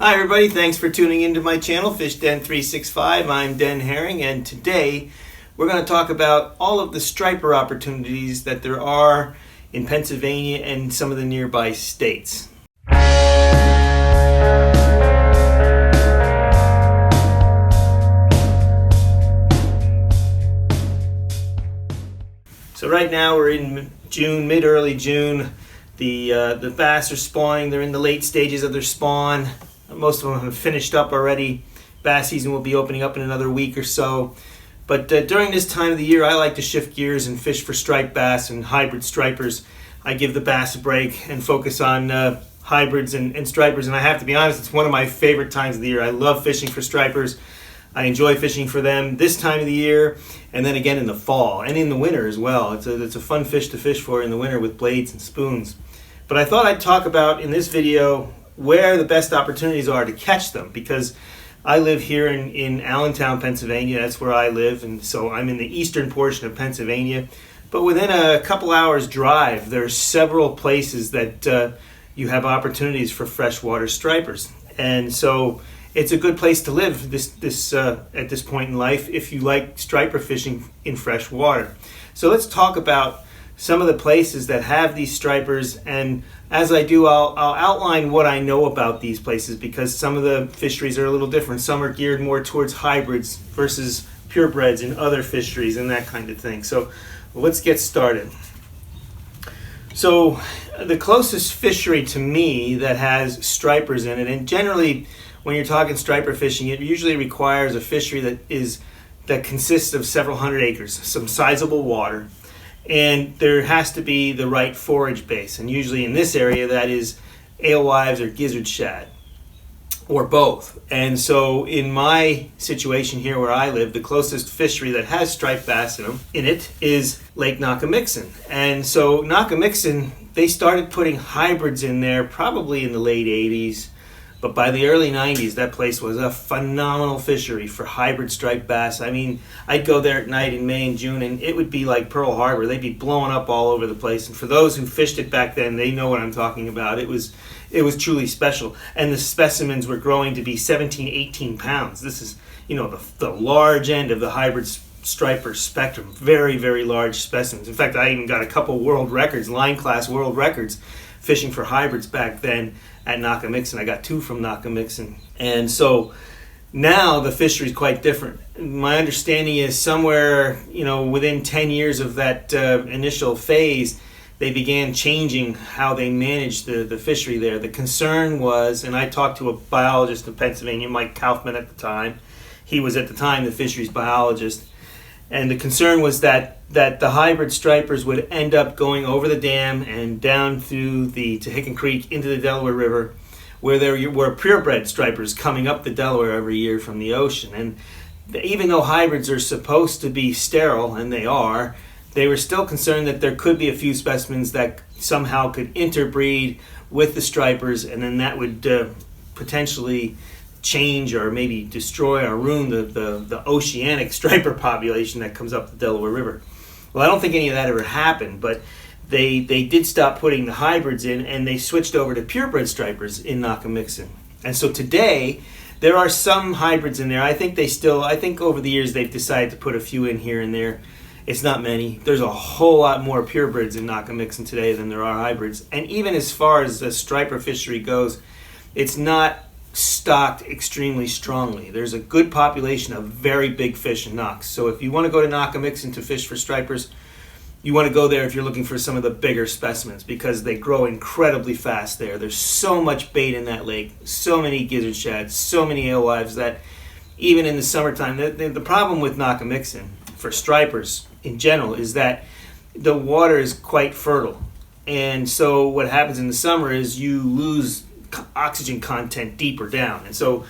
Hi everybody, thanks for tuning into my channel, Fish Den 365. I'm Den Haring, and today we're going to talk about all of the striper opportunities that there are in Pennsylvania and some of the nearby states. So right now we're in June, mid-early June. The bass are spawning. They're in the late stages of their spawn. Most of them have finished up already. Bass season will be opening up in another week or so. But during this time of the year, I like to shift gears and fish for striped bass and hybrid stripers. I give the bass a break and focus on hybrids and stripers. And I have to be honest, it's one of my favorite times of the year. I love fishing for stripers. I enjoy fishing for them this time of the year, and then again in the fall and in the winter as well. It's a fun fish to fish for in the winter with blades and spoons. But I thought I'd talk about in this video where the best opportunities are to catch them, because I live here in Allentown, Pennsylvania. That's where I live, and so I'm in the eastern portion of Pennsylvania. But within a couple hours drive, there are several places that you have opportunities for freshwater stripers. And so it's a good place to live at this point in life if you like striper fishing in fresh water. So let's talk about some of the places that have these stripers, and as I do, I'll outline what I know about these places, because some of the fisheries are a little different. Some are geared more towards hybrids versus purebreds and other fisheries and that kind of thing. So let's get started. So the closest fishery to me that has stripers in it, and generally when you're talking striper fishing, it usually requires a fishery that consists of several hundred acres, some sizable water, and there has to be the right forage base. And usually in this area, that is alewives or gizzard shad, or both. And so in my situation here where I live, the closest fishery that has striped bass in it is Lake Nakamixon. And so Nakamixon, they started putting hybrids in there probably in the late 80s. But by the early 90s, that place was a phenomenal fishery for hybrid striped bass. I mean, I'd go there at night in May and June, and it would be like Pearl Harbor. They'd be blowing up all over the place. And for those who fished it back then, they know what I'm talking about. It was truly special. And the specimens were growing to be 17, 18 pounds. This is, the large end of the hybrid striper spectrum. Very, very large specimens. In fact, I even got a couple world records, line class world records, fishing for hybrids back then at Nakamixon. I got 2 from Nakamixon. And so now the fishery is quite different. My understanding is somewhere, within 10 years of that initial phase, they began changing how they managed the fishery there. The concern was, and I talked to a biologist in Pennsylvania, Mike Kaufman at the time. He was at the time the fisheries biologist. And the concern was that the hybrid stripers would end up going over the dam and down through the Tehican Creek into the Delaware River, where there were purebred stripers coming up the Delaware every year from the ocean. And even though hybrids are supposed to be sterile, and they are, they were still concerned that there could be a few specimens that somehow could interbreed with the stripers, and then that would potentially change or maybe destroy or ruin the oceanic striper population that comes up the Delaware River. Well, I don't think any of that ever happened, but they did stop putting the hybrids in, and they switched over to purebred stripers in Nakamixon. And so today there are some hybrids in there. I think over the years they've decided to put a few in here and there. It's not many. There's a whole lot more purebreds in Nakamixon today than there are hybrids. And even as far as the striper fishery goes, it's not stocked extremely strongly. There's a good population of very big fish in Knox. So if you want to go to Nakamixon to fish for stripers, you want to go there if you're looking for some of the bigger specimens, because they grow incredibly fast there. There's so much bait in that lake, so many gizzard shads, so many alewives, that even in the summertime, the problem with Nakamixon for stripers in general is that the water is quite fertile. And so what happens in the summer is you lose oxygen content deeper down. And so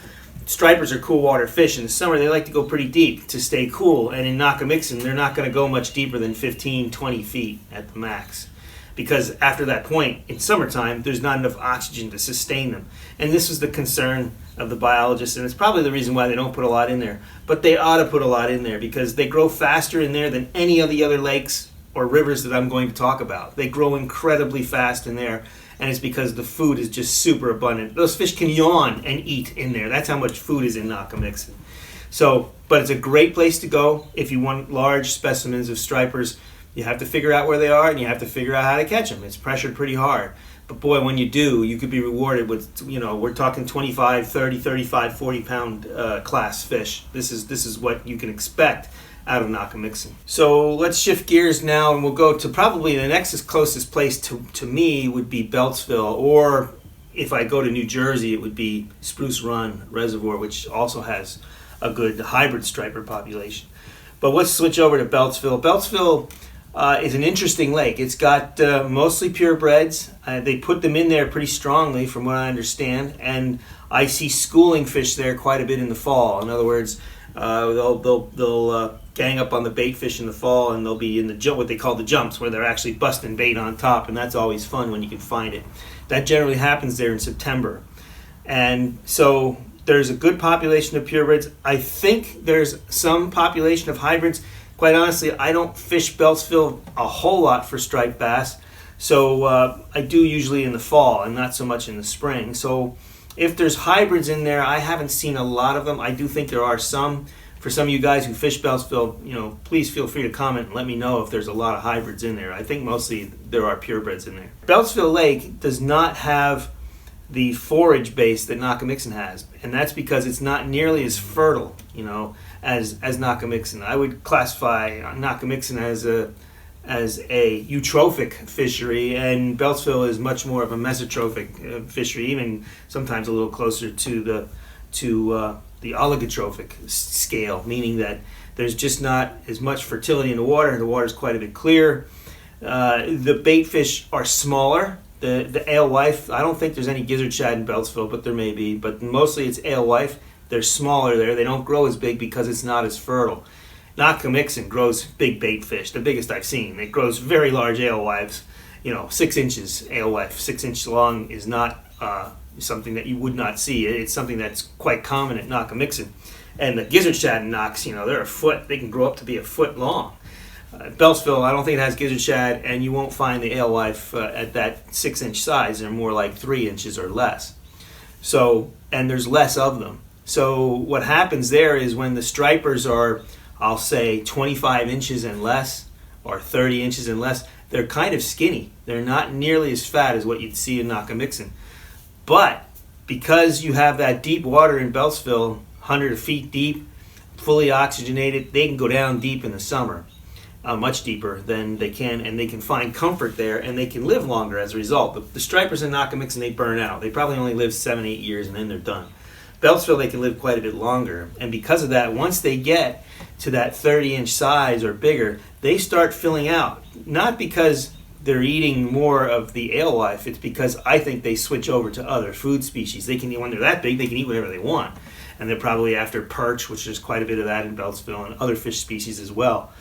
stripers are cool water fish. In the summer, they like to go pretty deep to stay cool. And in Nakamixon, they're not going to go much deeper than 15, 20 feet at the max, because after that point, in summertime, there's not enough oxygen to sustain them. And this was the concern of the biologists, and it's probably the reason why they don't put a lot in there. But they ought to put a lot in there, because they grow faster in there than any of the other lakes or rivers that I'm going to talk about. They grow incredibly fast in there, and it's because the food is just super abundant. Those fish can yawn and eat in there. That's how much food is in Nakamixin. So, but it's a great place to go if you want large specimens of stripers. You have to figure out where they are, and you have to figure out how to catch them. It's pressured pretty hard. But boy, when you do, you could be rewarded with, we're talking 25, 30, 35, 40-pound class fish. This is what you can expect out of Nakamixin. So let's shift gears now, and we'll go to probably the next closest place to me would be Beltsville, or if I go to New Jersey, it would be Spruce Run Reservoir, which also has a good hybrid striper population. But let's switch over to Beltsville. Beltsville is an interesting lake. It's got mostly purebreds. They put them in there pretty strongly, from what I understand, and I see schooling fish there quite a bit in the fall. In other words, they'll gang up on the bait fish in the fall, and they'll be in the what they call the jumps, where they're actually busting bait on top, and that's always fun when you can find it. That generally happens there in September, and so there's a good population of purebreds. I think there's some population of hybrids. Quite honestly, I don't fish Beltsville a whole lot for striped bass, so I do usually in the fall and not so much in the spring. So if there's hybrids in there, I haven't seen a lot of them. I do think there are some. For some of you guys who fish Beltsville, please feel free to comment and let me know if there's a lot of hybrids in there. I think mostly there are purebreds in there. Beltsville Lake does not have the forage base that Nakamixin has, and that's because it's not nearly as fertile, as Nakamixin. I would classify Nakamixin as a eutrophic fishery, and Beltsville is much more of a mesotrophic fishery, even sometimes a little closer to the oligotrophic scale, meaning that there's just not as much fertility in the water. The water's quite a bit clearer. The bait fish are smaller. The alewife, I don't think there's any gizzard shad in Beltsville, but there may be. But mostly it's alewife. They're smaller there. They don't grow as big because it's not as fertile. Nakamixin grows big bait fish, the biggest I've seen. It grows very large alewives, 6 inches alewife. 6 inch long is not something that you would not see. It's something that's quite common at Nakamixin. And the gizzard shad in Knox, they're a foot. They can grow up to be a foot long. Beltsville, I don't think it has gizzard shad, and you won't find the alewife at that 6 inch size. They're more like 3 inches or less. So, and there's less of them. So what happens there is when the stripers are, I'll say, 25 inches and less, or 30 inches and less, they're kind of skinny. They're not nearly as fat as what you'd see in Nakamixin. But because you have that deep water in Beltsville, 100 feet deep, fully oxygenated, they can go down deep in the summer. Much deeper than they can, and they can find comfort there, and they can live longer as a result. The stripers in Nakamixin, they burn out. They probably only live 7-8 years, and then they're done. Beltsville, they can live quite a bit longer, and because of that, once they get to that 30-inch size or bigger, they start filling out. Not because they're eating more of the alewife, it's because I think they switch over to other food species. They can, when they're that big, they can eat whatever they want, and they're probably after perch, which there's quite a bit of that in Beltsville, and other fish species as well.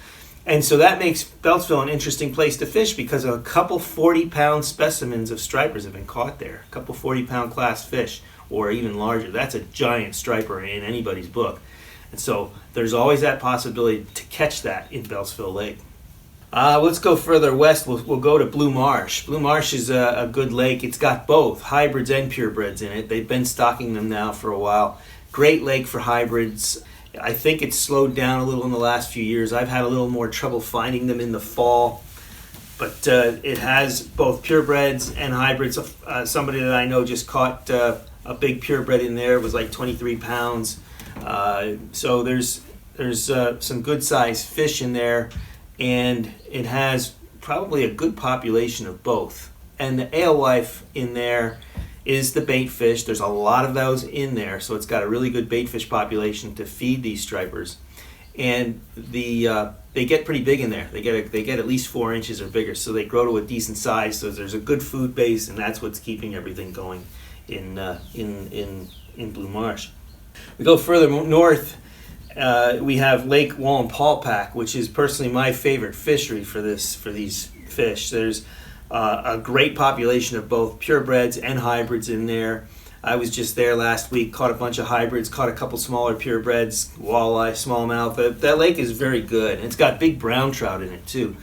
And so that makes Beltsville an interesting place to fish because a couple 40-pound specimens of stripers have been caught there. A couple 40-pound class fish, or even larger. That's a giant striper in anybody's book. And so there's always that possibility to catch that in Beltsville Lake. Let's go further west. We'll go to Blue Marsh. Blue Marsh is a good lake. It's got both hybrids and purebreds in it. They've been stocking them now for a while. Great lake for hybrids. I think it's slowed down a little in the last few years. I've had a little more trouble finding them in the fall, but it has both purebreds and hybrids. Somebody that I know just caught a big purebred in there. It was like 23 pounds. So there's some good sized fish in there, and it has probably a good population of both. And the alewife in there is the bait fish. There's a lot of those in there, so it's got a really good bait fish population to feed these stripers. And they get pretty big in there. They get at least 4 inches or bigger, so they grow to a decent size. So there's a good food base, and that's what's keeping everything going in Blue Marsh. We go further north. We have Lake Wallenpaupack, which is personally my favorite fishery for these fish. There's a great population of both purebreds and hybrids in there. I was just there last week, caught a bunch of hybrids, caught a couple smaller purebreds, walleye, smallmouth. That lake is very good. It's got big brown trout in it too.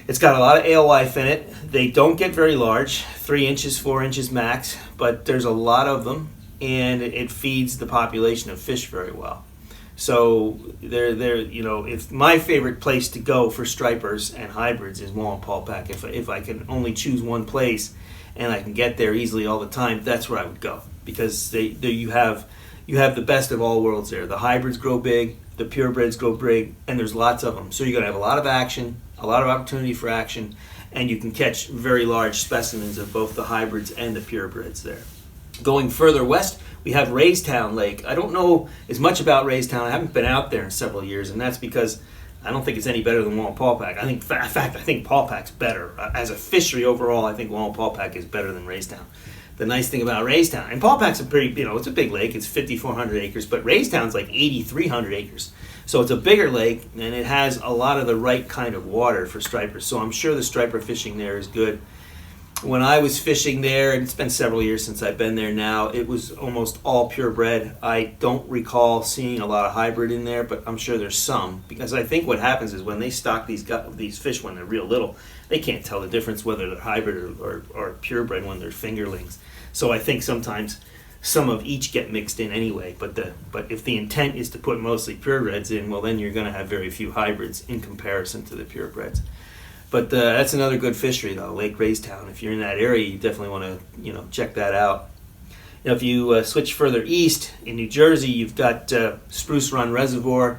It's got a lot of alewife in it. They don't get very large, 3 inches, 4 inches max, but there's a lot of them, and it feeds the population of fish very well. So if my favorite place to go for stripers and hybrids is Wallenpaupack. If I can only choose one place and I can get there easily all the time, that's where I would go, because you have the best of all worlds there. The hybrids grow big, the purebreds grow big, and there's lots of them. So you're going to have a lot of action, a lot of opportunity for action, and you can catch very large specimens of both the hybrids and the purebreds there. Going further west, we have Raystown Lake. I don't know as much about Raystown. I haven't been out there in several years, and that's because I don't think it's any better than Wallenpaupack. In fact, I think Paupack's better. As a fishery overall, I think Wallenpaupack is better than Raystown. The nice thing about Raystown, and Paupack's it's a big lake. It's 5,400 acres, but Raystown's like 8,300 acres. So it's a bigger lake, and it has a lot of the right kind of water for stripers. So I'm sure the striper fishing there is good. When I was fishing there, and it's been several years since I've been there now, it was almost all purebred. I don't recall seeing a lot of hybrid in there, but I'm sure there's some, because I think what happens is when they stock these fish when they're real little, they can't tell the difference whether they're hybrid or purebred when they're fingerlings. So I think sometimes some of each get mixed in anyway, but if the intent is to put mostly purebreds in, well, then you're going to have very few hybrids in comparison to the purebreds. But that's another good fishery, though, Lake Raystown. If you're in that area, you definitely want to check that out. If you switch further east in New Jersey, you've got Spruce Run Reservoir,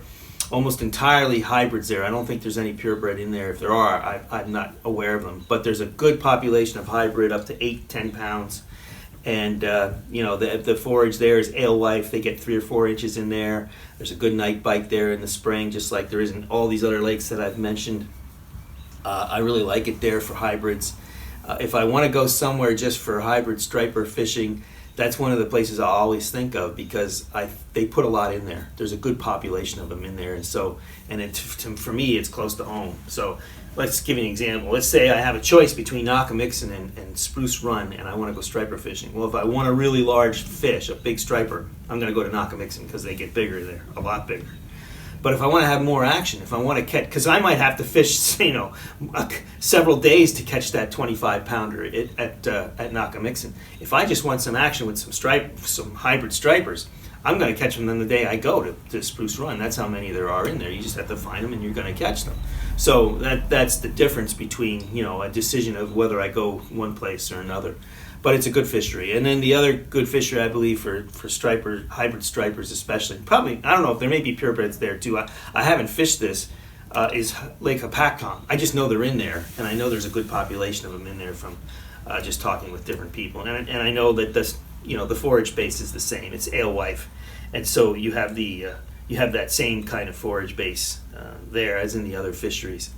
almost entirely hybrids there. I don't think there's any purebred in there. If there are, I'm not aware of them. But there's a good population of hybrid, up to 8-10 pounds. And the forage there is alewife. They get 3 or 4 inches in there. There's a good night bite there in the spring, just like there is in all these other lakes that I've mentioned. I really like it there for hybrids. If I want to go somewhere just for hybrid striper fishing, that's one of the places I always think of, because they put a lot in there. There's a good population of them in there, for me, it's close to home. So let's give you an example. Let's say I have a choice between Nakamixon and Spruce Run, and I want to go striper fishing. Well, if I want a really large fish, a big striper, I'm going to go to Nakamixon because they get bigger there, a lot bigger. But if I want to have more action, if I want to catch, because I might have to fish, several days to catch that 25-pounder at Nakamixon. If I just want some action with some hybrid stripers, I'm going to catch them on the day I go to Spruce Run. That's how many there are in there. You just have to find them, and you're going to catch them. So that's the difference between a decision of whether I go one place or another. But it's a good fishery. And then the other good fishery, I believe, for hybrid stripers especially, probably, I don't know if there may be purebreds there too. I haven't fished this, is Lake Hopatcong. I just know they're in there, and I know there's a good population of them in there from just talking with different people. And I know that the forage base is the same. It's alewife. And so you have that same kind of forage base there as in the other fisheries.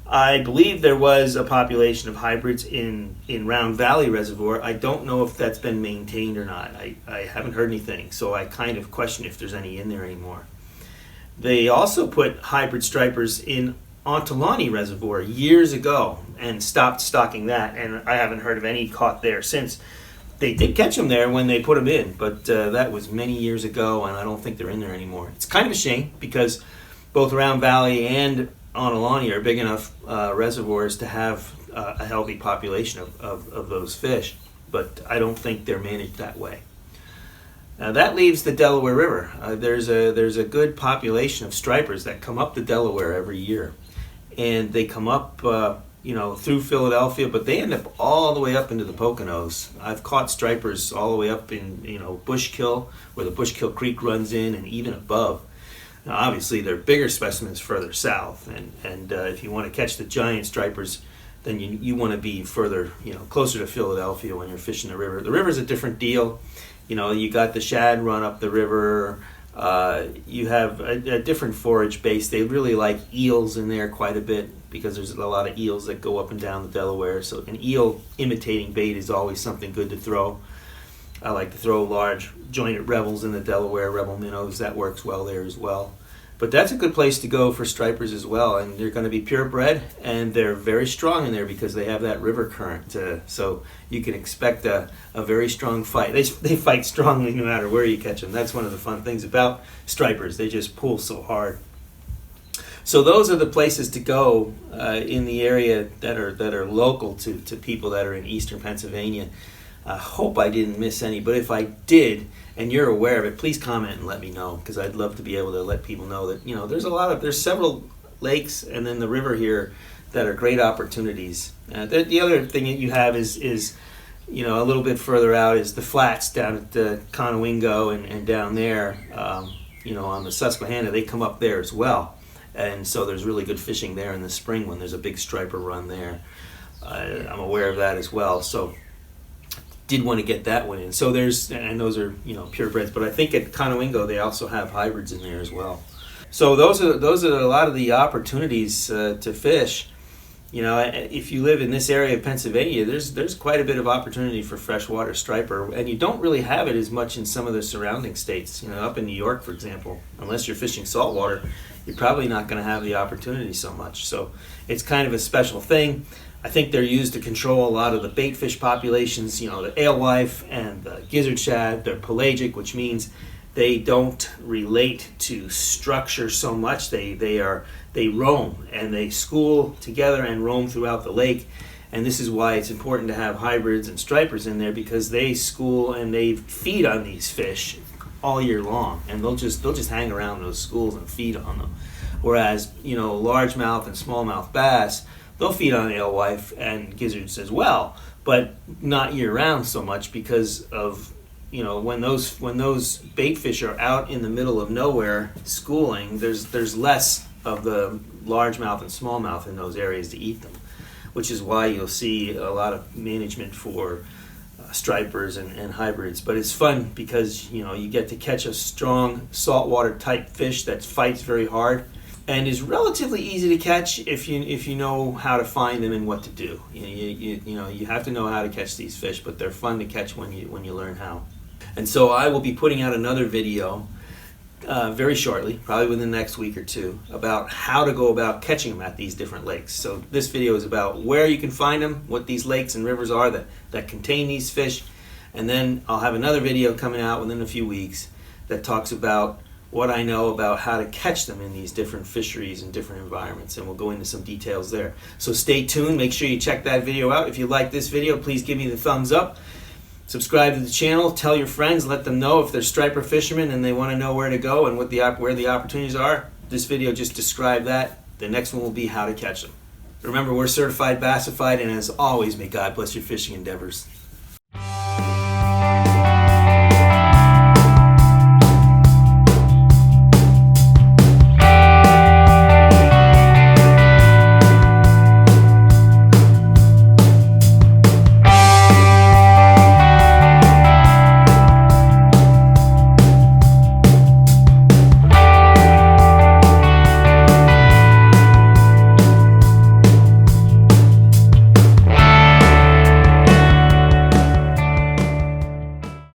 I believe there was a population of hybrids in Round Valley Reservoir. I don't know if that's been maintained or not. I haven't heard anything, so I kind of question if there's any in there anymore. They also put hybrid stripers in Ontolani Reservoir years ago and stopped stocking that, and I haven't heard of any caught there since. They did catch them there when they put them in, but that was many years ago, and I don't think they're in there anymore. It's kind of a shame, because both Round Valley and Ontolani are big enough reservoirs to have a healthy population of those fish, but I don't think they're managed that way. Now that leaves the Delaware River. There's a good population of stripers that come up the Delaware every year, and they come up through Philadelphia, but they end up all the way up into the Poconos. I've caught stripers all the way up in Bushkill, where the Bushkill Creek runs in, and even above. Now, obviously, they're bigger specimens further south, and if you want to catch the giant stripers, then you want to be further, closer to Philadelphia when you're fishing the river. The river's a different deal. You got the shad run up the river. You have a different forage base. They really like eels in there quite a bit, because there's a lot of eels that go up and down the Delaware. So an eel imitating bait is always something good to throw. I like to throw large jointed rebels in the Delaware, rebel minnows. That works well there as well. But that's a good place to go for stripers as well. And they're going to be purebred, and they're very strong in there because they have that river current. So you can expect a very strong fight. They fight strongly no matter where you catch them. That's one of the fun things about stripers. They just pull so hard. So those are the places to go in the area that are local to people that are in eastern Pennsylvania. I hope I didn't miss any, but if I did and you're aware of it, please comment and let me know, because I'd love to be able to let people know that, there's several lakes and then the river here that are great opportunities. The other thing that you have is a little bit further out is the flats down at the Conowingo and down there, on the Susquehanna. They come up there as well, and so there's really good fishing there in the spring when there's a big striper run there. I'm aware of that as well, so did want to get that one in. So those are purebreds, but I think at Conowingo they also have hybrids in there as well. So those are a lot of the opportunities to fish. If you live in this area of Pennsylvania, there's quite a bit of opportunity for freshwater striper, and you don't really have it as much in some of the surrounding states. Up in New York, for example, unless you're fishing saltwater, you're probably not going to have the opportunity so much. So it's kind of a special thing. I think they're used to control a lot of the bait fish populations, the alewife and the gizzard shad. They're pelagic, which means they don't relate to structure so much. They roam, and they school together and roam throughout the lake. And this is why it's important to have hybrids and stripers in there, because they school and they feed on these fish all year long, and they'll just hang around those schools and feed on them. Whereas largemouth and smallmouth bass, they'll feed on alewife and gizzards as well, but not year round so much, because of when those bait fish are out in the middle of nowhere schooling, there's less of the largemouth and smallmouth in those areas to eat them, which is why you'll see a lot of management for stripers and hybrids. But it's fun because you get to catch a strong saltwater type fish that fights very hard and is relatively easy to catch if you know how to find them and what to do. You have to know how to catch these fish, but they're fun to catch when you learn how. And so I will be putting out another video very shortly, probably within the next week or two, about how to go about catching them at these different lakes. So this video is about where you can find them, what these lakes and rivers are that contain these fish, and then I'll have another video coming out within a few weeks that talks about what I know about how to catch them in these different fisheries and different environments, and we'll go into some details there. So stay tuned, make sure you check that video out. If you like this video, please give me the thumbs up. Subscribe to the channel, tell your friends, let them know if they're striper fishermen and they want to know where to go and where the opportunities are. This video just described that. The next one will be how to catch them. Remember, we're certified bassified, and as always, may God bless your fishing endeavors.